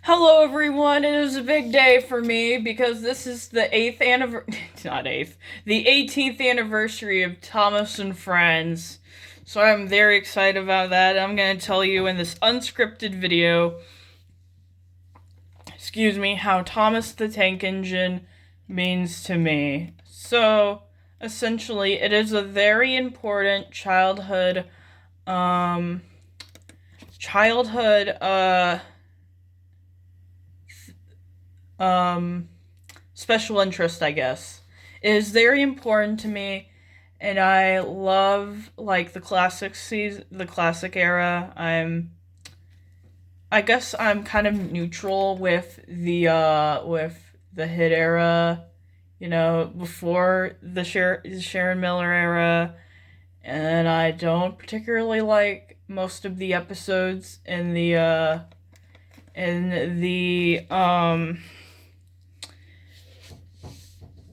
Hello, everyone. It is a big day for me because this is the not eighth, the 18th anniversary of Thomas and Friends. So I'm very excited about that. I'm going to tell you in this unscripted video, how Thomas the Tank Engine means to me. So essentially, it is a very important um, childhood, um, special interest, I guess. It is very important to me, and I love like the classic era. I guess I'm kind of neutral with the hit era, before the Sharon Miller era, and I don't particularly like most of the episodes in the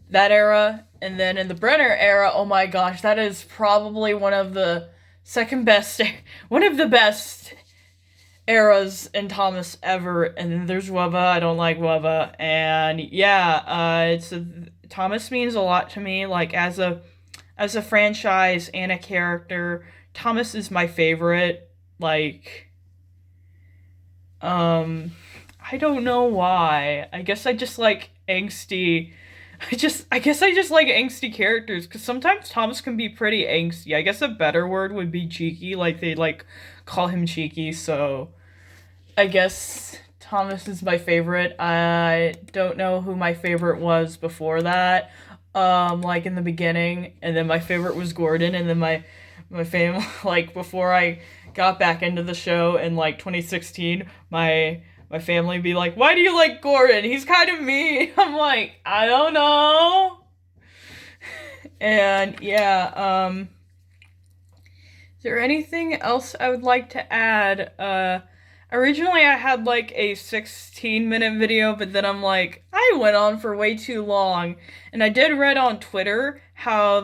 that era. And then in the Brenner era, oh my gosh, that is probably one of the second best, one of the best eras in Thomas ever. And then there's Wubba. I don't like Wubba. And yeah, Thomas means a lot to me. Like as a franchise and a character, Thomas is my favorite. I don't know why. I guess I just like angsty. I guess I just like angsty characters because sometimes Thomas can be pretty angsty. I guess a better word would be cheeky. Like they like call him cheeky. So I guess Thomas is my favorite. I don't know who my favorite was before that. Like in the beginning, and then my favorite was Gordon, and then my family like before I got back into the show in like 2016, my family be like, "Why do you like Gordon? He's kind of mean." I'm like, "I don't know." And yeah, is there anything else I would like to add? Originally I had like a 16-minute video, but then I'm like, I went on for way too long. And I did read on Twitter how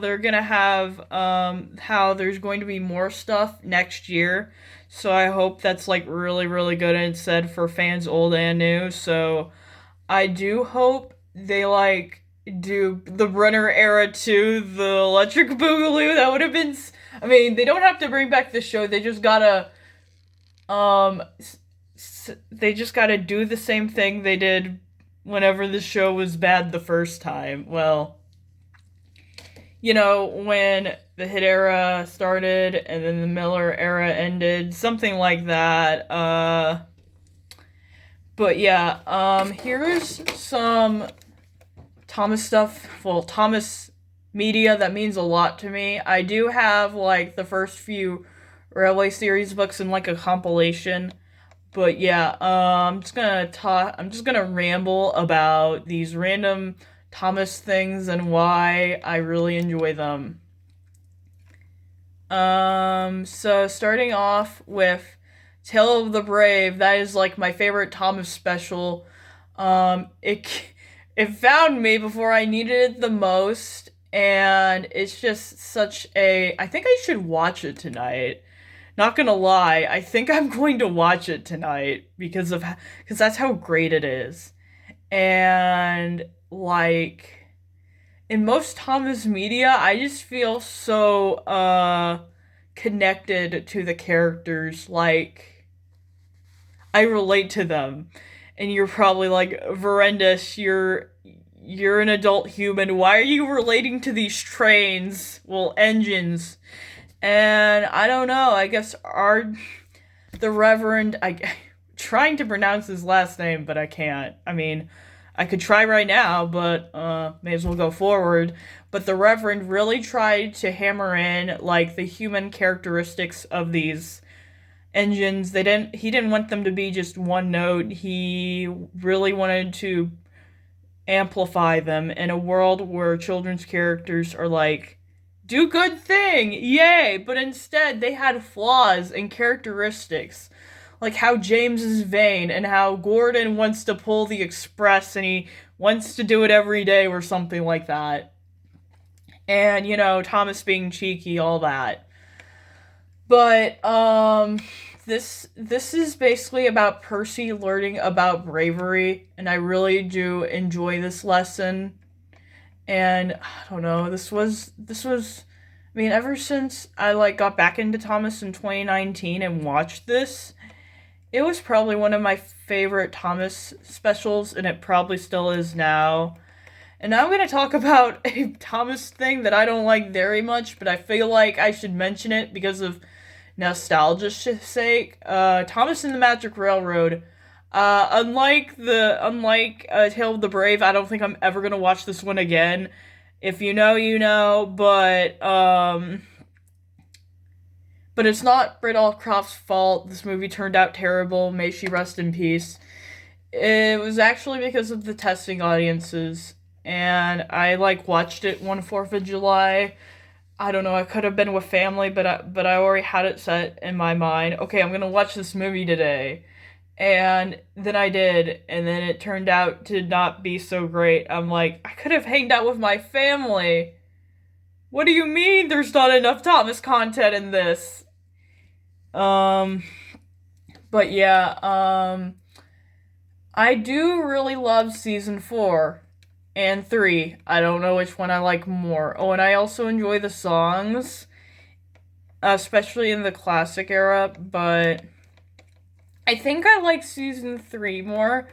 how there's going to be more stuff next year. So I hope that's like really, really good and said for fans old and new. So I do hope they like do the Runner era too, the Electric Boogaloo. That would have been. I mean, they don't have to bring back the show. Um, they just gotta do the same thing they did whenever the show was bad the first time. Well, when the hit era started and then the Miller era ended, something like that. But yeah, here's some Thomas stuff. Well, Thomas media that means a lot to me. I do have like the first few Railway series books in like a compilation. But yeah, I'm just gonna ramble about these random Thomas things and why I really enjoy them. So starting off with Tale of the Brave, that is like my favorite Thomas special. It it found me before I needed it the most, and it's just such a. I think I should watch it tonight. Not gonna lie, I think I'm going to watch it tonight because that's how great it is. And like in most Thomas media, I just feel so connected to the characters. Like I relate to them. And you're probably like, Verendus, you're an adult human. Why are you relating to these trains? Well, engines. And I don't know. I guess the Reverend, I trying to pronounce his last name, but I can't. I mean, I could try right now, but may as well go forward. But the Reverend really tried to hammer in like the human characteristics of these engines. He didn't want them to be just one note. He really wanted to amplify them in a world where children's characters are like, do good thing, yay! But instead, they had flaws and characteristics, like how James is vain and how Gordon wants to pull the express and he wants to do it every day or something like that. And Thomas being cheeky, all that. But this is basically about Percy learning about bravery, and I really do enjoy this lesson. And I don't know, this was I mean, ever since I like got back into Thomas in 2019 and watched this, it was probably one of my favorite Thomas specials, and it probably still is now. And now I'm going to talk about a Thomas thing that I don't like very much, but I feel like I should mention it because of nostalgia's sake. Thomas and the Magic Railroad. Unlike Tale of the Brave, I don't think I'm ever gonna watch this one again. If you know, you know. But it's not Britt Allcroft's fault. This movie turned out terrible. May she rest in peace. It was actually because of the testing audiences, and I like watched it one 4th of July. I don't know. I could have been with family, but I already had it set in my mind. Okay, I'm gonna watch this movie today, and then I did, and then it turned out to not be so great. I'm like, I could have hanged out with my family. What do you mean? There's not enough Thomas content in this. Um, but yeah. I do really love season 4 and 3. I don't know which one I like more. Oh, and I also enjoy the songs, especially in the classic era, but I think I like season 3 more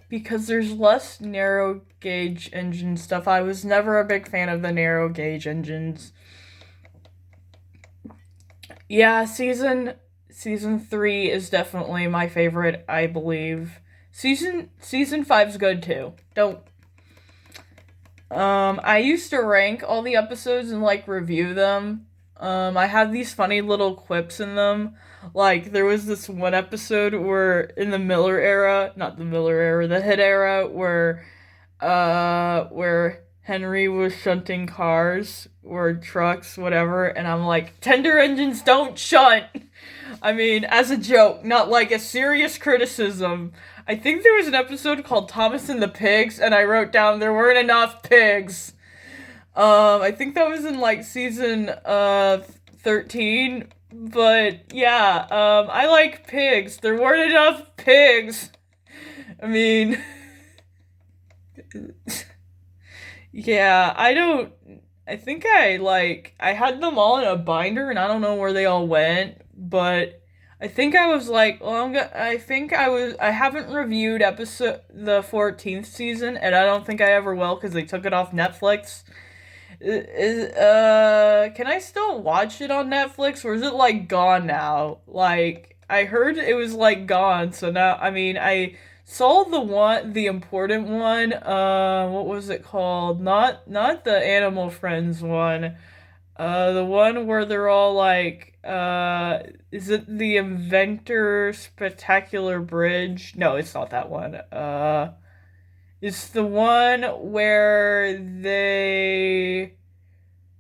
because there's less narrow gauge engine stuff. I was never a big fan of the narrow gauge engines. Yeah, season 3 is definitely my favorite, I believe. Season 5's good too. Don't I used to rank all the episodes and like review them. I had these funny little quips in them. Like there was this one episode where in the Miller era, not the Miller era, the Hit era, where Henry was shunting cars or trucks, whatever, and I'm like, tender engines don't shunt. I mean, as a joke, not like a serious criticism. I think there was an episode called Thomas and the Pigs, and I wrote down there weren't enough pigs. I think that was in like season 13. But yeah, I like pigs. There weren't enough pigs. I mean, yeah, I think I had them all in a binder and I don't know where they all went, but I think I was like, well, I haven't reviewed the 14th season, and I don't think I ever will because they took it off Netflix. Can I still watch it on Netflix, or is it like gone now? Like, I heard it was like gone, so now, I mean, I saw the important one, what was it called? Not the Animal Friends one. The one where they're all like, is it the Inventor Spectacular Bridge? No, it's not that one. It's the one where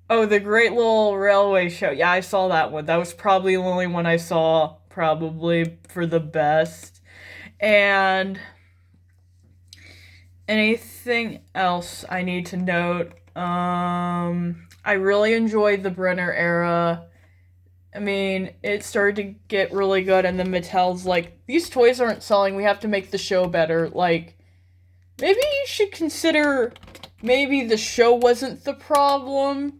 oh, the Great Little Railway Show. Yeah, I saw that one. That was probably the only one I saw, probably for the best. And anything else I need to note? I really enjoyed the Brenner era. I mean, it started to get really good, and then Mattel's like, these toys aren't selling, we have to make the show better. Like, maybe you should consider maybe the show wasn't the problem.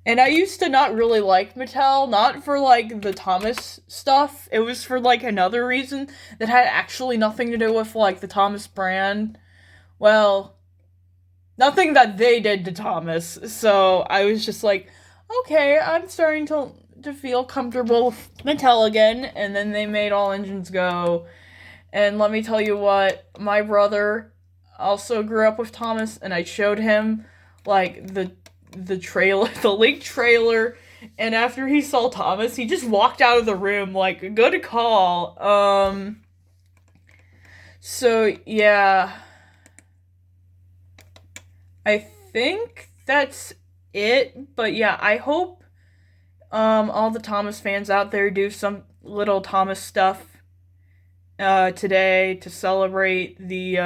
And I used to not really like Mattel, not for like the Thomas stuff. It was for like another reason that had actually nothing to do with like the Thomas brand. Well, nothing that they did to Thomas. So I was just like, okay, I'm starting to feel comfortable with Mattel again. And then they made All Engines Go. And let me tell you what, my brother also grew up with Thomas, and I showed him like the trailer, the Link trailer, and after he saw Thomas, he just walked out of the room like, good call. So yeah, I think that's it. But yeah, I hope all the Thomas fans out there do some little Thomas stuff today to celebrate the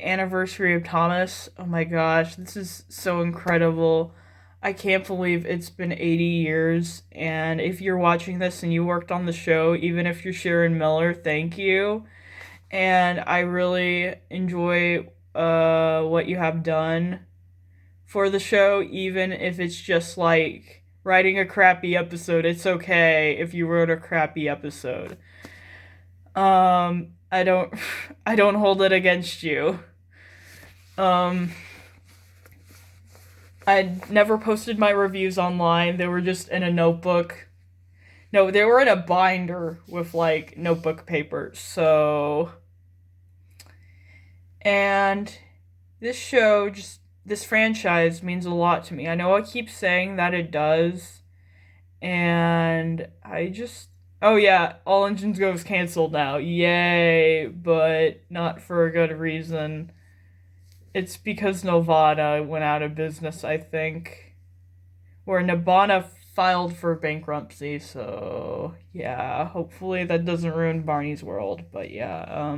anniversary of Thomas. Oh my gosh, this is so incredible. I can't believe it's been 80 years. And if you're watching this and you worked on the show, even if you're Sharon Miller, thank you. And I really enjoy what you have done for the show, even if it's just like writing a crappy episode. It's okay if you wrote a crappy episode. I don't I don't hold it against you. Um I never posted my reviews online. They were just in a notebook. No, they were in a binder with like notebook paper. So, and this show just this franchise means a lot to me. I know I keep saying that it does, and I just oh yeah, All Engines Go is canceled now. Yay, but not for a good reason. It's because Novada went out of business, I think. Or Nibbana filed for bankruptcy, so yeah, hopefully that doesn't ruin Barney's world. But yeah,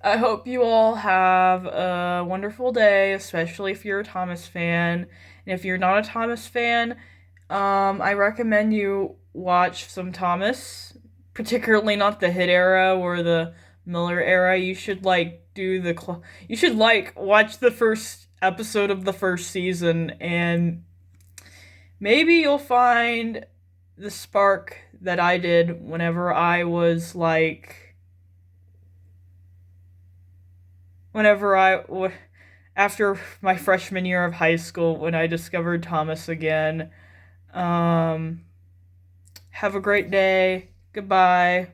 I hope you all have a wonderful day, especially if you're a Thomas fan. And if you're not a Thomas fan, I recommend you watch some Thomas, particularly not the Hit era or the Miller era. You should like do you should like watch the first episode of the first season, and maybe you'll find the spark that I did whenever I was like whenever after my freshman year of high school when I discovered Thomas again. Um have a great day. Goodbye.